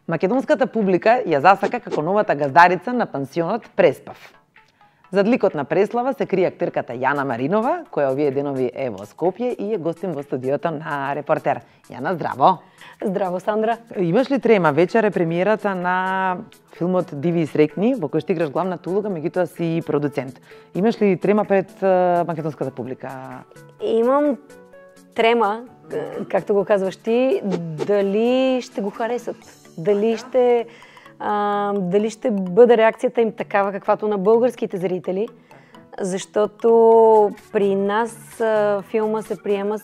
Македонската публика ја засака како новата газдарица на пансионот Преспав. Зад ликот на Преслава се крие актерката Јана Маринова, која овие денови е во Скопје и е гостин во студиото на Репортер. Јана, здраво! Здраво, Сандра! Имаш ли трема? Вечер е премиерата на филмот Диви и срекни, во кој што играш главната улога, меѓутоа си и продуцент. Имаш ли трема пред македонската публика? Имам трема, както го казваш ти, дали ще го харесат. Дали ще бъде реакцията им такава, каквато на българските зрители, защото при нас филма се приема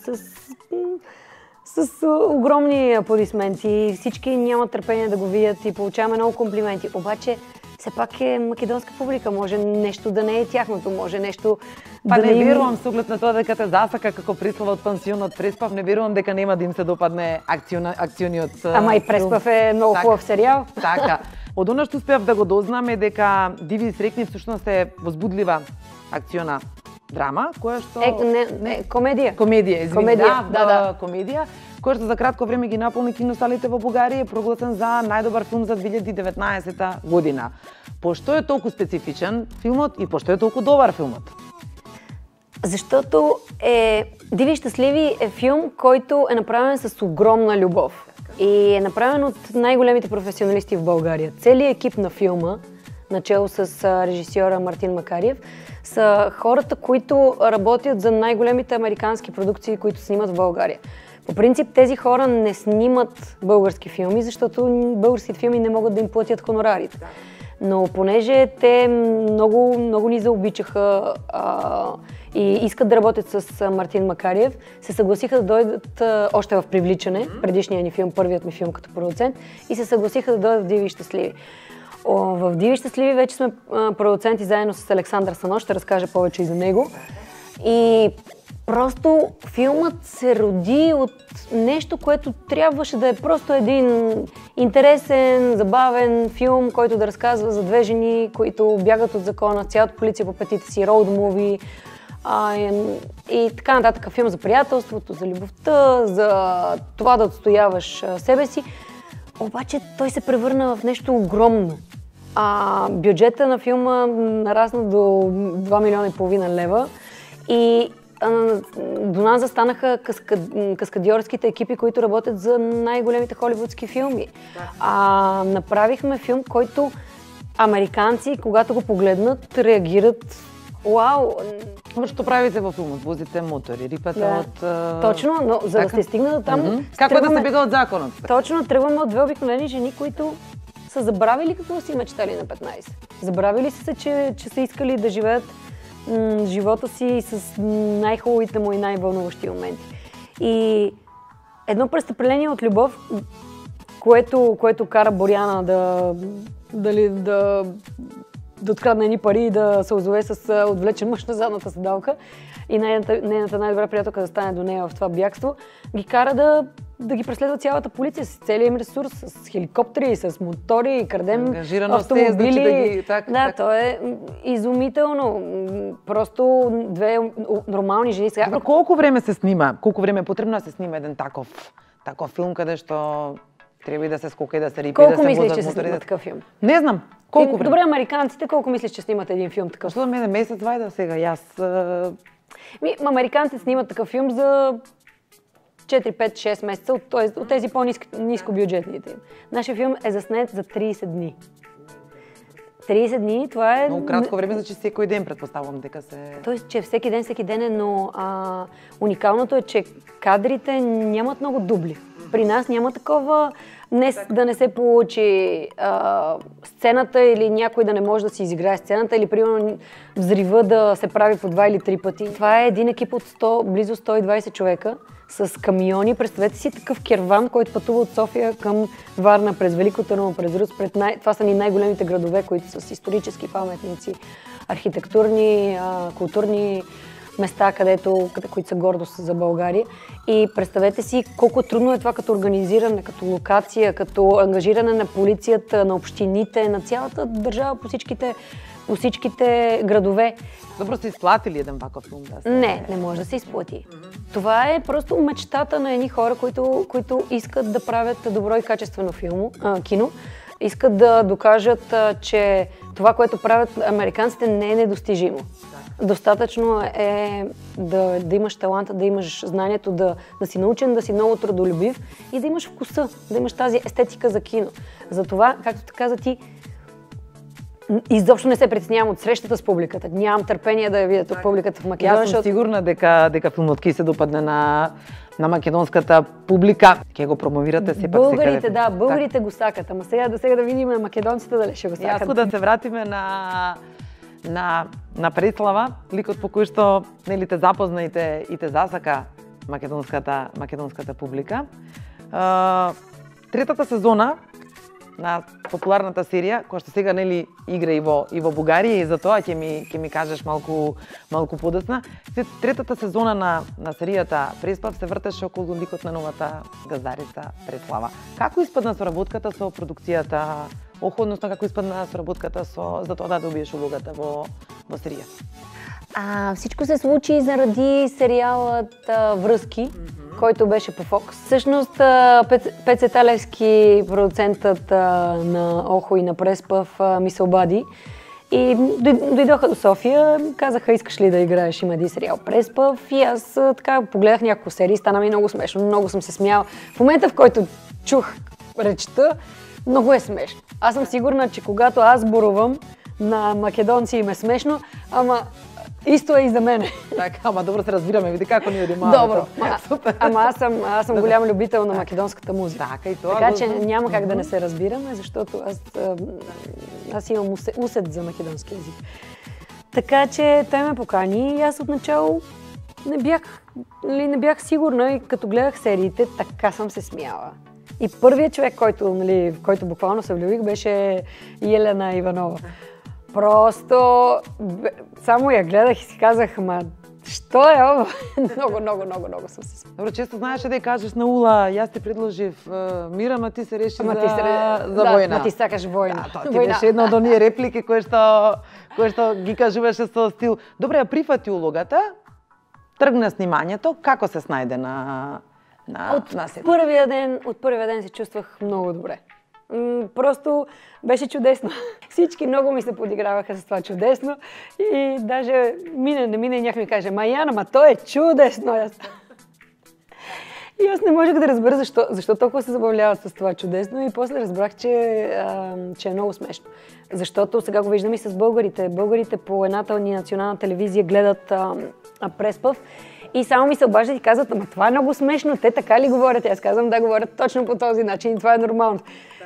с огромни аплодисменти. Всички нямат търпение да го видят и получаваме много комплименти. Обаче, все пак е македонска публика, може нещо да не е тяхното, може нещо Па да не не им... верувам со оглед на тоа дека те засака како Преслава од пансионот Преспав, не верувам дека нема да им се допадне акциониот Ама и Преспав е много хубав сериал. Така. Од она што успеав да го дознам е дека Диви и срекни всушност е возбудлива акциона драма, која што комедија. Комедија, извини. Комедија, да. Комедија, која што за кратко време ги наполни киносалите во Бугарија, е прогласен за најдобар филм за 2019 година. Пошто е толку специфичен филмот и пошто е толку добар филмот? Защото Диви и щастливи е филм, който е направен с огромна любов. И е направен от най-големите професионалисти в България. Целият екип на филма, начело с режисьора Мартин Макариев, са хората, които работят за най-големите американски продукции, които снимат в България. По принцип тези хора не снимат български филми, защото българските филми не могат да им платят хонорарите. Но понеже те много ни заобичаха и искат да работят с Мартин Макариев, се съгласиха да дойдат още в Привличане, предишният ни филм, първият ми филм като продуцент, и се съгласиха да дойдат в Диви и щастливи. В Диви и щастливи вече сме продуценти заедно с Александър Сано, ще разкажа повече и за него. И просто филмът се роди от нещо, което трябваше да е просто един интересен, забавен филм, който да разказва за две жени, които бягат от закона, цялата полиция по петите си, роуд муви и така нататък. Филм за приятелството, за любовта, за това да отстояваш себе си. Обаче той се превърна в нещо огромно. Бюджета на филма нарасна до 2,5 милиона лева и до нас застанаха каскадьорските екипи, които работят за най-големите холивудски филми. Направихме филм, който американци, когато го погледнат, реагират вау! Што правите во филмот? Возите мотори, рипате од... Точно, но за да се стигне до там... Како да се бега од законот? Точно, тръгваме от две обикновени жени, които са забравили какво си мечтали на 15. Забравили се, че са искали да живеят живота си с най-хубавите му и най-вълнуващи моменти. И едно престъпление от любов, което кара Боряна да открадне едни пари и да се озове с отвлечен мъж на задната седалка и нейната най-добра приятелка да стане до нея в това бягство, ги кара да ги преследва цялата полиция с целия им ресурс, с хеликоптери, с мотори, крадем автомобили. То е изумително. Просто две нормални жени сега. Добро, колко време се снима? Колко време е потребно да се снима един таков филм, къде што трябва и да се скока и да се рипи, да се возат мотори? Колко мислиш, че се снима такъв филм? Не знам. Колко време? Добре, американците, колко мислиш, че снимат един филм такъв? Що да мене месец, вайда сега, Американците снимат такъв филм за 4, 5, 6 месеца от тези по-ниско бюджетните им. Нашия филм е заснет за 30 дни. 30 дни, това е... Много кратко време, значи всеки ден предпоставям дека се... Тоест, че всеки ден е, но уникалното е, че кадрите нямат много дубли. При нас няма такова да не се получи сцената или някой да не може да си изиграе сцената или примерно взрива да се прави по 2 или 3 пъти. Това е един екип от близо 120 човека с камиони. Представете си такъв керван, който пътува от София към Варна, през Велико Търново, през Рус. Това са ни най-големите градове, които са с исторически паметници, архитектурни, културни места, които са гордост за България. И представете си колко трудно е това като организиране, като локация, като ангажиране на полицията, на общините, на цялата държава по всичките градове. Добро се изплати ли един ваков филм? Не може да се изплати. Това е просто мечтата на едни хора, които искат да правят добро и качествено кино. Искат да докажат, че това, което правят американците, не е недостижимо. Достатъчно е да имаш таланта, да имаш знанието, да си научен, да си много трудолюбив и да имаш вкуса, да имаш тази естетика за кино. Затова, както каза ти, изобщо не се притеснявам от срещата с публиката. Нямам търпение да я видя тук публиката в Македония. Аз съм сигурна дека филмот ќе се допадне на македонската публика. Ќе го промовирате сепак Българите, да, българите го сакат, ама сега да видим на македонците дали ще го сакат. Јако да се вратиме на Преслава, ликот по кој што нели те запозна и те засака македонската публика. Третата сезона на популарната серија, која што сега нели игра и во Бугарија, и за тоа ќе ми кажеш малку подоцна. Третата сезона на серијата Преспав се вртеше околу ликот на новата газдарица Преслава. Како испадна соработката со продукцијата Охо, односно како испадна соработката за тоа да добиеш улогата во серијата? Всичко се случи заради сериалът Връзки, който беше по Фокс. Всъщност Пеце Талевски, продуцентът на Охо и на Преспав, ми се обади и дойдоха до София, казаха: искаш ли да играеш, има един сериал Преспав, и аз така погледах няколко серии, стана ми много смешно, много съм се смяла. В момента, в който чух речта, много е смешно. Аз съм сигурна, че когато аз борувам, на македонци им е смешно, ама исто е и за мене. Така, ама добро се разбираме, види како ни одимаме. Добро, ама аз съм голям любител на македонската музика. Така и тоа. Така че няма как да не се разбираме, защото аз имам усет за македонски език. Така че той ме покани и аз отначало не бях сигурна, и като гледах сериите, така съм се смяла. И първият човек, в който буквално се влюбих, беше Елена Иванова. Просто само я гледах и си казах: ма, що е ovo? Много съм се смяла. Добро, често знаеше да й кажеш на Ула: јас ти предложив мира, ма ти се реши за војна. Ма ти сакаш војна. Да, тоа ти беше една од оние реплики кои што ги кажуваше со стил. Добре, ја прифати улогата, тргна снимањето, како се снајде на сет? От първия ден се чувствах много добре. Просто беше чудесно. Всички много ми се подиграваха с това чудесно и даже не мине и някой ми каже: Яна, то е чудесно! И аз не можех да разбера защо толкова се забавляват с това чудесно, и после разбрах, че е много смешно. Защото сега го виждам и с българите. Българите по едната ни национална телевизия гледат Преспав и само ми се обаждат и казват: ама това е много смешно, те така ли говорят? Аз казвам: да, говорят точно по този начин и това е нормално.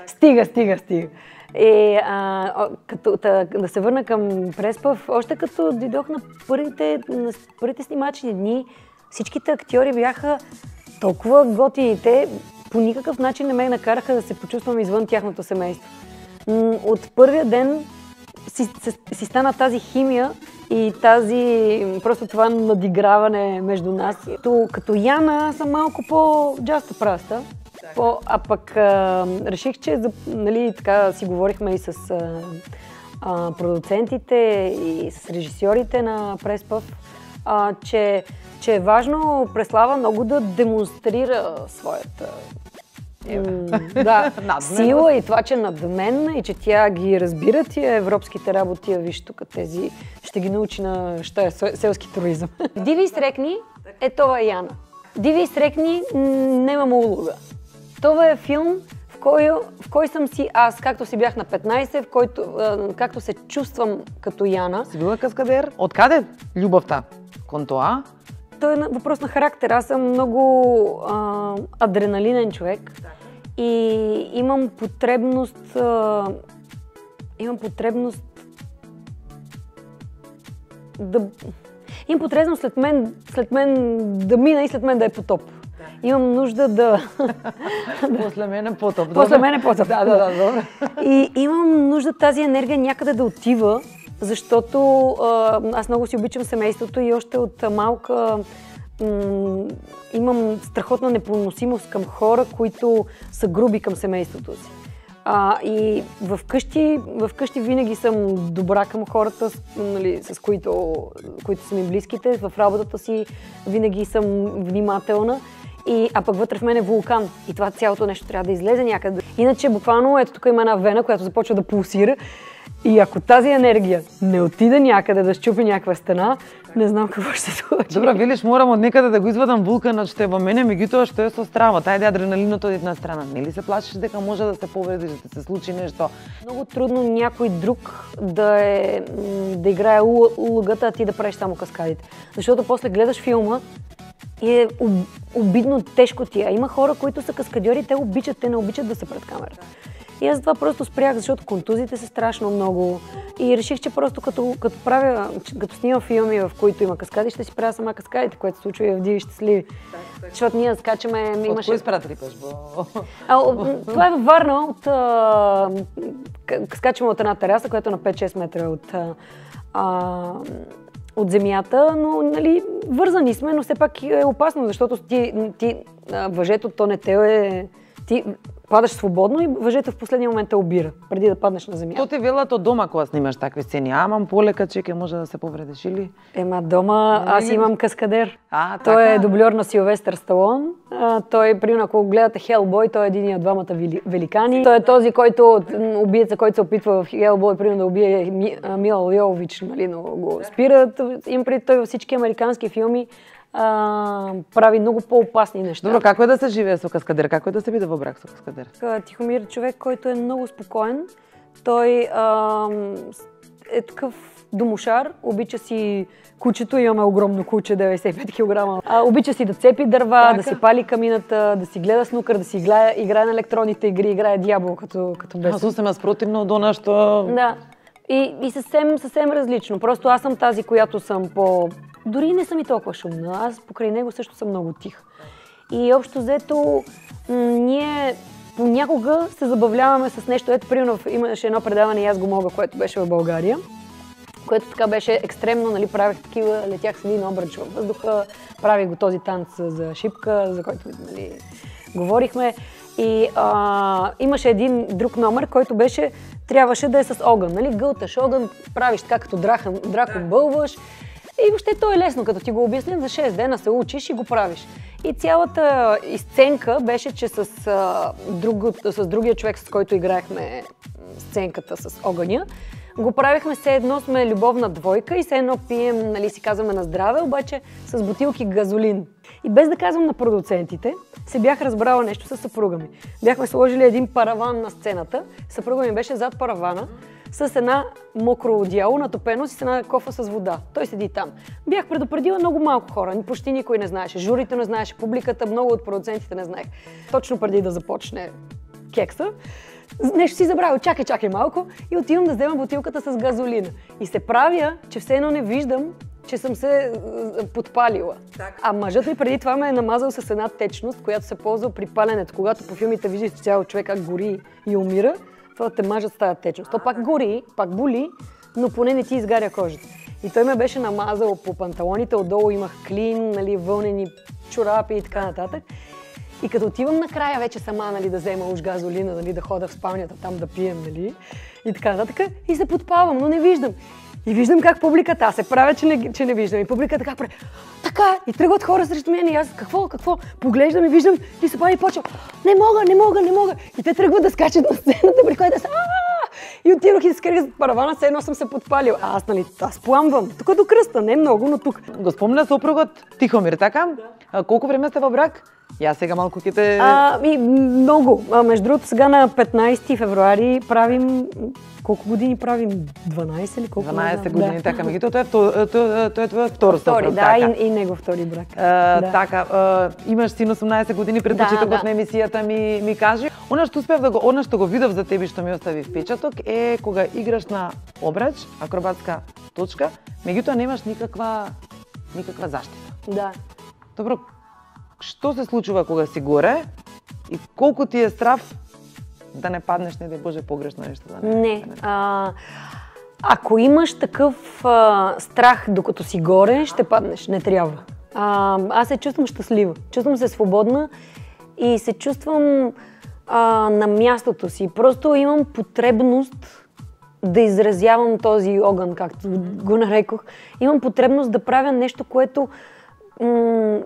Стига. И да се върна към Преспав, още като дойдох на първите снимачни дни, всичките актьори бяха толкова готини. Те по никакъв начин не ме накараха да се почувствам извън тяхното семейство. От първия ден си стана тази химия и просто това надиграване между нас. Като Яна съм малко по-джаста праста, а пък реших, че така си говорихме и с продуцентите и с режисьорите на Преспав, че е важно Преслава много да демонстрира своята сила и това, че е надменна и че тя ги разбира тия европските работи. Виж тук тези, ще ги научи на селски туризъм. Диви срекни е това Яна. Диви срекни немам улога. Това е филм, в кой съм си аз, както си бях на 15, както се чувствам като Яна. Си била каскадер? Откаде љубовта кон тоа? Той е въпрос на характер. Аз съм много адреналинен човек и имам потребност след мен да мина и след мен да е потоп. Имам нужда да... После мен е потоп. После мен е потоп. Да, добре. И имам нужда тази енергия някъде да отива защото аз много си обичам семейството и още от малка имам страхотна непоносимост към хора, които са груби към семейството си. И вкъщи винаги съм добра към хората, нали, с които са ми близките. В работата си винаги съм внимателна. А пък вътре в мен е вулкан и това цялото нещо трябва да излезе някъде. Иначе буквално ето тук има една вена, която започва да пулсира. И ако тази енергия не отиде някъде да щупи някаква стена, не знам какво ще се случи. Добре, велиш, морам од некаде да го извадам вулканот што е во мене, меѓутоа што е со стравот, ајде адреналинот од една страна. Нели се плашиш дека може да се повредиш, да се случи нешто? Много трудно някой друг да играе улогата, а ти да правиш само каскадите. Защото после гледаш филма и е обидно, тежко ти е. Има хора, които са каскадьори, те не обичат да са пред камерата. И аз това просто спрях, защото контузите са страшно много. И реших, че просто като снимам филми, в които има каскади, ще си правя сама каскадите, което се случва и в Диви щастливи. Защото ние скачаме... От кой спрат рипаш? Това е във Варна. Скачаме от една тераса, която е на 5-6 метра от земята, но нали, вързани сме, но все пак е опасно, защото въжето, то не те е... Ти падаш свободно и въжето в последния момент те обира, преди да паднеш на земята. То те велат од дома кога снимаш такви сцени, амам полека чеке може да се повредиш или? Дома аз имам каскадер. Той е дубльор на Силвестър Сталон. Той, примерно, ако гледате Хелбой, той е един от двамата великани. Той е този, убиеца, който се опитва в Хелбой, примерно, да убие Мила Йовович, нали, но го спират. Им преди той във всички американски филми прави много по-опасни неща. Добро, како е да се живее со каскадер? Како е да се биде во брак со каскадер? Тихомир е човек, който е много спокоен. Той е такъв домошар, обича си кучето, имаме огромно куче, 95 кг. Обича си да цепи дърва, да си пали камината, да си гледа снукър, да си играе на електронните игри, играе дявол като без. Аз съм спротивно до нещо. Да. И съвсем различно. Просто аз съм тази, която съм дори не съм и толкова шумна. Аз покрай него също съм много тиха. И общо взето, ние понякога се забавляваме с нещо. Ето, примерно, имаше едно предаване и аз го мога, което беше в България, което така беше екстремно, нали, правих такива, летях с един обръч във въздуха, правих го този танц за шипка, за който, нали, говорихме. И имаше един друг номер, който трябваше да е с огън, нали, гълташ огън, правиш така като драко бълваш. И въобще то е лесно, като ти го обясня, за 6 дена се учиш и го правиш. И цялата изценка беше, че с другия човек, с който играехме сценката с огъня, го правихме все едно сме любовна двойка и все едно пием, нали, си казваме на здраве, обаче с бутилки газолин. И без да казвам на продуцентите, се бях разбрала нещо с съпруга ми. Бяхме сложили един параван на сцената, съпруга ми беше зад паравана, с една мокро одеяло, натопено с една кофа с вода. Той седи там. Бях предупредила много малко хора, почти никой не знаеше. Журито не знаеше, публиката, много от продуцентите не знаех. Точно преди да започне кекса, нещо си забравя, чакай малко и отивам да взема бутилката с газолина. И се правя, че все едно не виждам, че съм се подпалила. А мъжът ми преди това ме е намазал с една течност, която се ползва при паленето. Когато по филмите виждаш цял човек как гори и умира, това те мажат с тази течност. То пак гори, пак боли, но поне не ти изгаря кожата. И той ме беше намазал по панталоните, отдолу имах клин, нали, вълнени чорапи и така нататък. И като отивам накрая вече сама, нали, да взема уж газолина, нали, да хода в спалнята там да пием, нали, и така нататък, и се подпалвам, но не виждам. И виждам как публиката, аз се правя, че не виждам. И публиката как прави, така, и тръгват хора срещу мен и аз какво, поглеждам и виждам и се пали и почва, не мога. И те тръгват да скачат на сцената, при която аз и отидох и се скрих зад паравана, все едно съм се подпалил. Аз пламвам, тук до кръста, не много, но тук. Го спомня съпругът Тихомир, така? Да. Колко време сте във брак? Я сега малко ките... Много. Между другото, сега на 15 февруари правим... Колко години правим? 12 или колко? 12 години, да. Така. Той е твой втор съпруг. Да, и него втори брак. Така, имаш син 18 години, пред почетокот на емисијата ми кажи. Она што го видов за тебе што ми остави впечаток е кога играш на обрач, акробатска точка, меѓутоа немаш никаква заштита. Да. Добро, што се случува кога си горе и колку ти е страв да не паднеш, не дај Боже, погрешно нешто? Не. Ако имаш такъв страх, докато си горе, ще паднеш. Не трябва. Аз се чувствам щастлива. Чувствам се свободна и се чувствам на мястото си. Просто имам потребност да изразявам този огън, както го нарекох. Имам потребност да правя нещо, което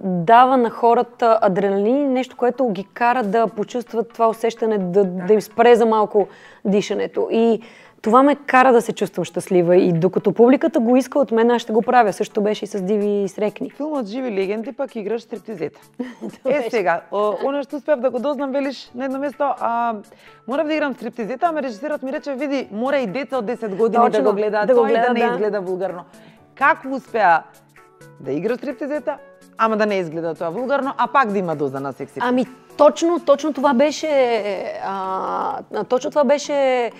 дава на хората адреналин, нещо, което ги кара да почувстват това усещане, да им спре за малко дишането. И това ме кара да се чувствам щастлива и докато публиката го иска от мен, аз ще го правя. Също беше и с Диви Срекни. Филмот Живи легенди пак играш стриптизета. Сега, оно што успев да го дознам, велиш на едно место, морав да играм стриптизета, ама режисерот ми рече, види, мора и деца од 10 години да го гледаат тоа и да не изгледа вулгарно. Како успеа да игра стриптизета, ама да не изгледа тоа вулгарно, а пак да има доза на секси? Ами точно това беше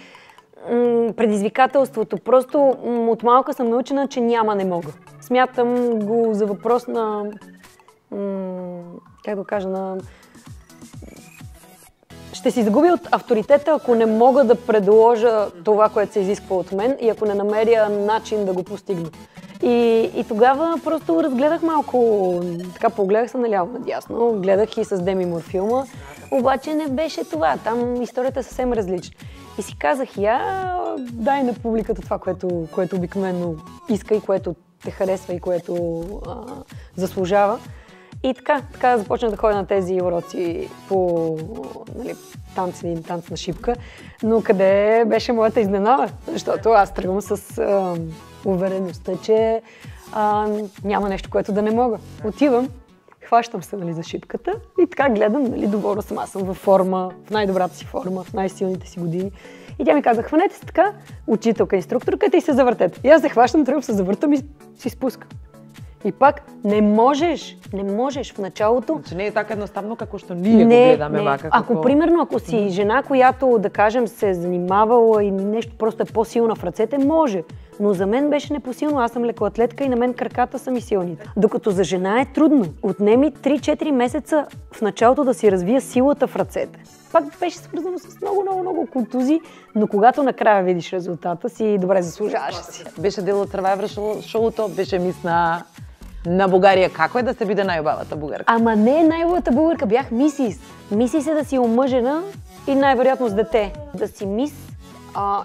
предизвикателството. Просто от малка съм научена, че няма не мога. Смятам го за въпрос на, как да кажа, ще си загубя от авторитета, ако не мога да предложа това, което се изисква от мен и ако не намеря начин да го постигна. И тогава просто разгледах малко, така погледах се наляво надясно, гледах и с Деми Мур филма, обаче не беше това, там историята е съвсем различна. И си казах, дай на публиката това, което обикновено иска и което те харесва и което заслужава. И така започнах да ходя на тези уроци по танц на шипка, но къде беше моята изненада, защото аз тръгвам с увереността, че няма нещо, което да не мога. Отивам, хващам се за шипката и така гледам, доволна съм. Аз съм във форма, в най-добрата си форма, в най-силните си години. И тя ми каза, хванете се така, учителка, инструкторката и се завъртете. И аз се хващам, тръгвам, се завъртам и си спускам. И пак не можеш в началото. Значи не е така едноставно, како што ние го гледаме. Примерно, ако си жена, която, да кажем, се е занимавала и нещо просто е по-силна в ръцете, може. Но за мен беше непосилно. Аз съм лекоатлетка и на мен краката са ми силните. Докато за жена е трудно. Отнеми 3-4 месеца в началото да си развия силата в ръцете. Пак беше свързано с много контузии, но когато накрая видиш резултата си, добре заслужаваш си. Беше дел од Survivor шоуто, беше мис на Бугарија. Како е да се биде најубавата бугарка? Ама не најубавата бугарка, бях мисис. Мисис е да си омъжена и най-вероятно с дете. Да си мис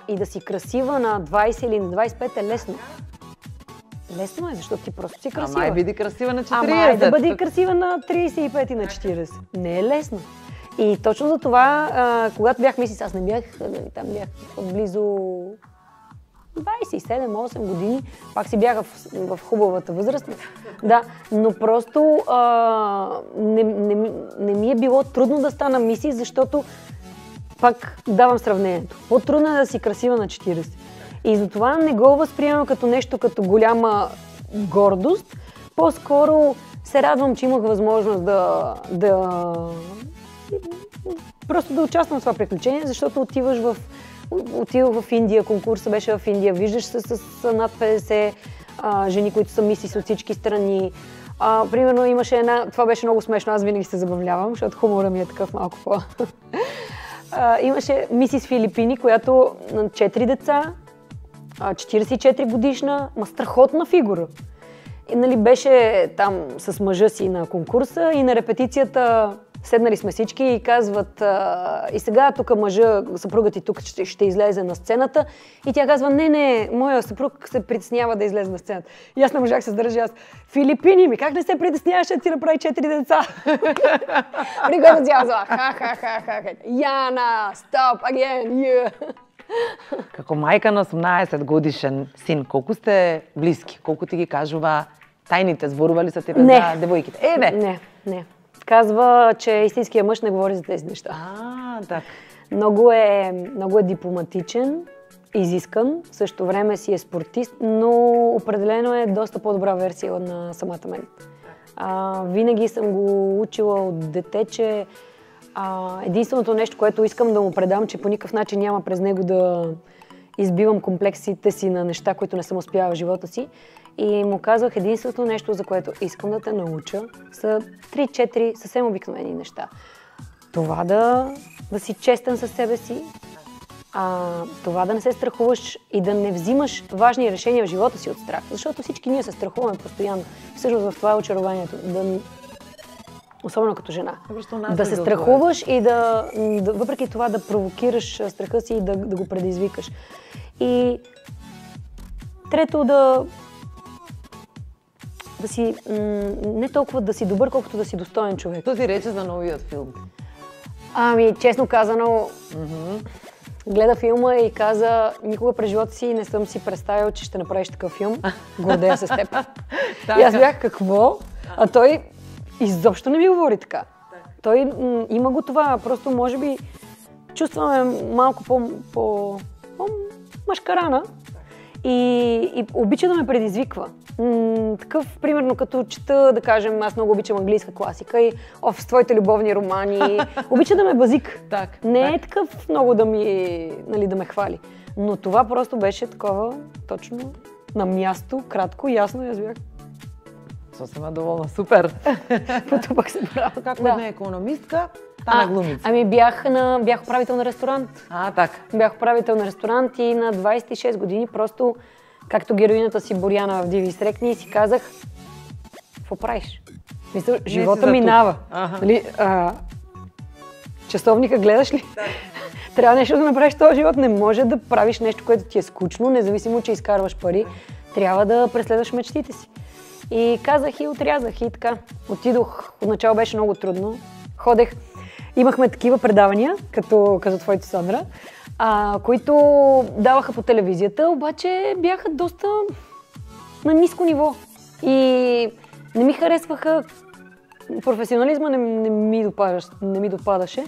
и да си красива на 20 или на 25 е лесно. Лесно е, защото ти просто си красива. Ама биди красива на 40. Ама да бъди красива на 35 и на 40. Не е лесно. И точно за това, когато бях мисис, аз не бях, там бях близо 27-8 години, пак си бях в хубавата възраст. Да, но просто не ми е било трудно да стана мисис, защото пак давам сравнението. По-трудно е да си красива на 40. И затова не го възприемам като нещо, като голяма гордост. По-скоро се радвам, че имах възможност просто да участвам в това приключение, защото отивах в Индия, конкурса беше в Индия, виждаш се с над 50 жени, които са мисис от всички страни. Примерно имаше една, това беше много смешно, аз винаги се забавлявам, защото хумора ми е такъв малко по... Имаше мисис Филипини, която на 4 деца, 44 годишна, страхотна фигура. И беше там с мъжа си на конкурса и на репетицията седнали сме всички и казват и сега тук мъжа, съпругът ти тук ще излезе на сцената и тя казва, не, моя съпруг се притеснява да излезе на сцената. И аз не можах се държа, Филипини ми, как не се притесняваше да ти направи 4 деца? Пригодно цяло зала, ха-ха-ха-ха, Яна, стоп, again, Како мајка на 18 годишен син, колку сте близки? Колку ти ги кажува тајните, зборували со тебе за девојките? Не. Казва, че истинският мъж не говори за тези неща. Так. Много е дипломатичен, изискан, в същото време си е спортист, но определено е доста по-добра версия на самата мен. Винаги съм го учила от дете, че единственото нещо, което искам да му предам, че по никакъв начин няма през него да избивам комплексите си на неща, които не съм успяла в живота си. И му казвах, единственото нещо, за което искам да те науча, са 3-4 съвсем обикновени неща. Това да си честен със себе си, това да не се страхуваш и да не взимаш важни решения в живота си от страх. Защото всички ние се страхуваме постоянно. Всъщност в това е очарованието. Особено като жена. Да се страхуваш и въпреки това да провокираш страха си и да го предизвикаш. И трето, да си не толкова да си добър, колкото да си достоен човек. Що ти рече за новият филм? Честно казано, гледа филма и каза: никога през живота си не съм си представил, че ще направиш такъв филм. Гордея се с теб. И аз бях: какво? А той изобщо не ми говори така. Той има го това, просто може би чувстваме малко по-машкарана и обича да ме предизвиква. Такъв, примерно, като чета, да кажем, аз много обичам английска класика и с твоите любовни романи. Обича да ме базик. Не е такъв много да ме хвали. Но това просто беше такова, точно на място, кратко, ясно, и аз бях съвсем доволна. Супер! Потупах се право. Како една економистка, стана глумица. Бях управител на ресторант. Так. Бях управител на ресторант и на 26 години просто, както героината си Боряна в Диви срекни, си казах: какво правиш? Мисля, живота минава. Часовника гледаш ли? Трябва нещо да направиш в този живот. Не може да правиш нещо, което ти е скучно, независимо, че изкарваш пари. Трябва да преследваш мечтите си. И казах и отрязах и така. Отидох, отначало беше много трудно. Ходех, имахме такива предавания, като твоите, Сандра, които даваха по телевизията, обаче бяха доста на ниско ниво. И не ми харесваха, професионализма не ми допадаше.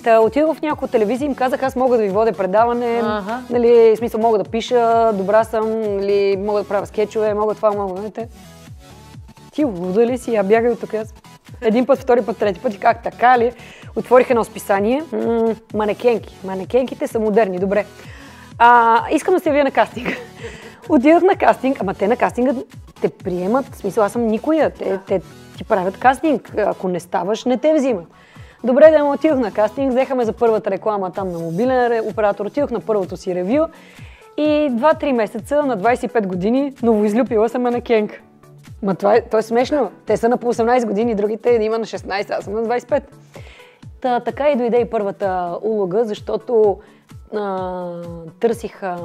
Та отидох в няколко телевизии и им казах: аз мога да ви водя предаване, в смисъл мога да пиша, добра съм, мога да правя скетчове, мога това, мога да... Ти луда ли си? Я бягай от тук. Един път, втори път, трети път и как така ли? Отворих едно списание. Манекенки. Манекенките са модерни, добре. Искам да се явя на кастинг. Отидох на кастинг, ама те на кастинга те приемат, в смисъл аз съм никоя. Те ти правят кастинг. Ако не ставаш, не те взимат. Добре, да отидох на кастинг, взеха ме за първата реклама там на мобилен оператор, отидох на първото си ревю и 2-3 месеца на 25 години новоизлюпила съм манекенка. Ма това е смешно. Те са на по 18 години, другите има на 16, аз съм на 25. Така и дойде и първата улога, защото търсиха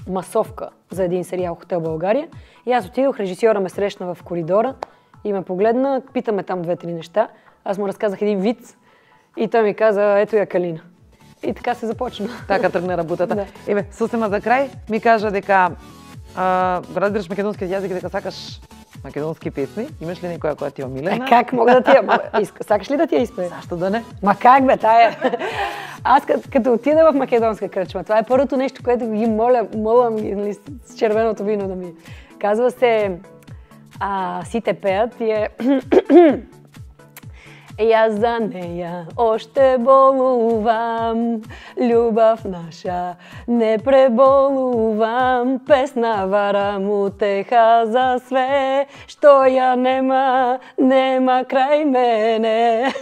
масовка за един сериал Хотел България. И аз отидох, режисьора ме срещна в коридора и ме погледна, питаме там 2-3 неща. Аз му разказах един виц и той ми каза: ето я Калина. И така се започна. Така тръгна работата. Сосема за крај ми кажа дека разбираш македонски јазик, дека сакаш македонски песни. Имаш ли некоја која ти е омилена? Как мога да ти я? Сакаш ли да ти я изпея? Зашто да не? Ма как бе, тая? Аз като отида в македонска кръчма, това е първото нещо, което ги молам ги с червеното вино да ми. Казва се Сите пеят и е Јас за неја още болувам, љубав наша не преболувам, песна варам утеха за све, што ја нема крај мене.